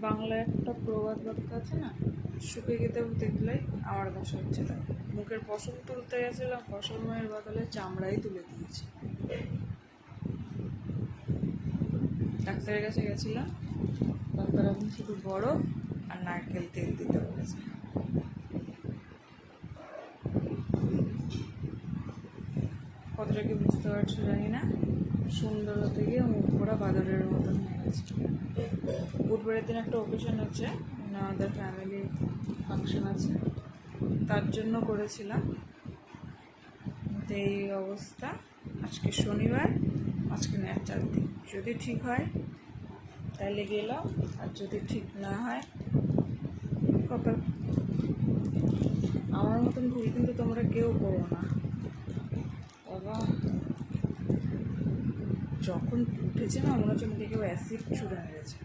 বাংলায় একটা প্রবাদ বাক্য আছে না, শুকে গেতে দেখলেই আমার দশা হচ্ছে তাই। মুখের পশম তুলতে গেছিলাম, পশমের বদলে চামড়াই তুলে দিয়েছি। ডাক্তারের কাছে গেছিলাম, ডাক্তার এখন শুধু বরফ আর নারকেল তেল দিতে বলেছে। কতটা কি বুঝতে পারছো জানি না, সুন্দর হতে গিয়ে মুখ পোড়া বাদরের মতন হয়ে গেছে। বুধবারের দিন একটা অকেশন হচ্ছে, আমাদের ফ্যামিলি ফাংশন আছে, তার জন্য করেছিলাম। তো এই অবস্থা। আজকে শনিবার, আজকে নেয়ার 4 দিন। যদি ঠিক হয় তাহলে গেলাম, আর যদি ঠিক না হয় কপাল। আমার মতন ভুল কিন্তু তোমরা কেউ করো না বাবা। যখন উঠেছে না, মনে হচ্ছে মুখে কেউ অ্যাসিড ছুঁড়ে মেরেছে।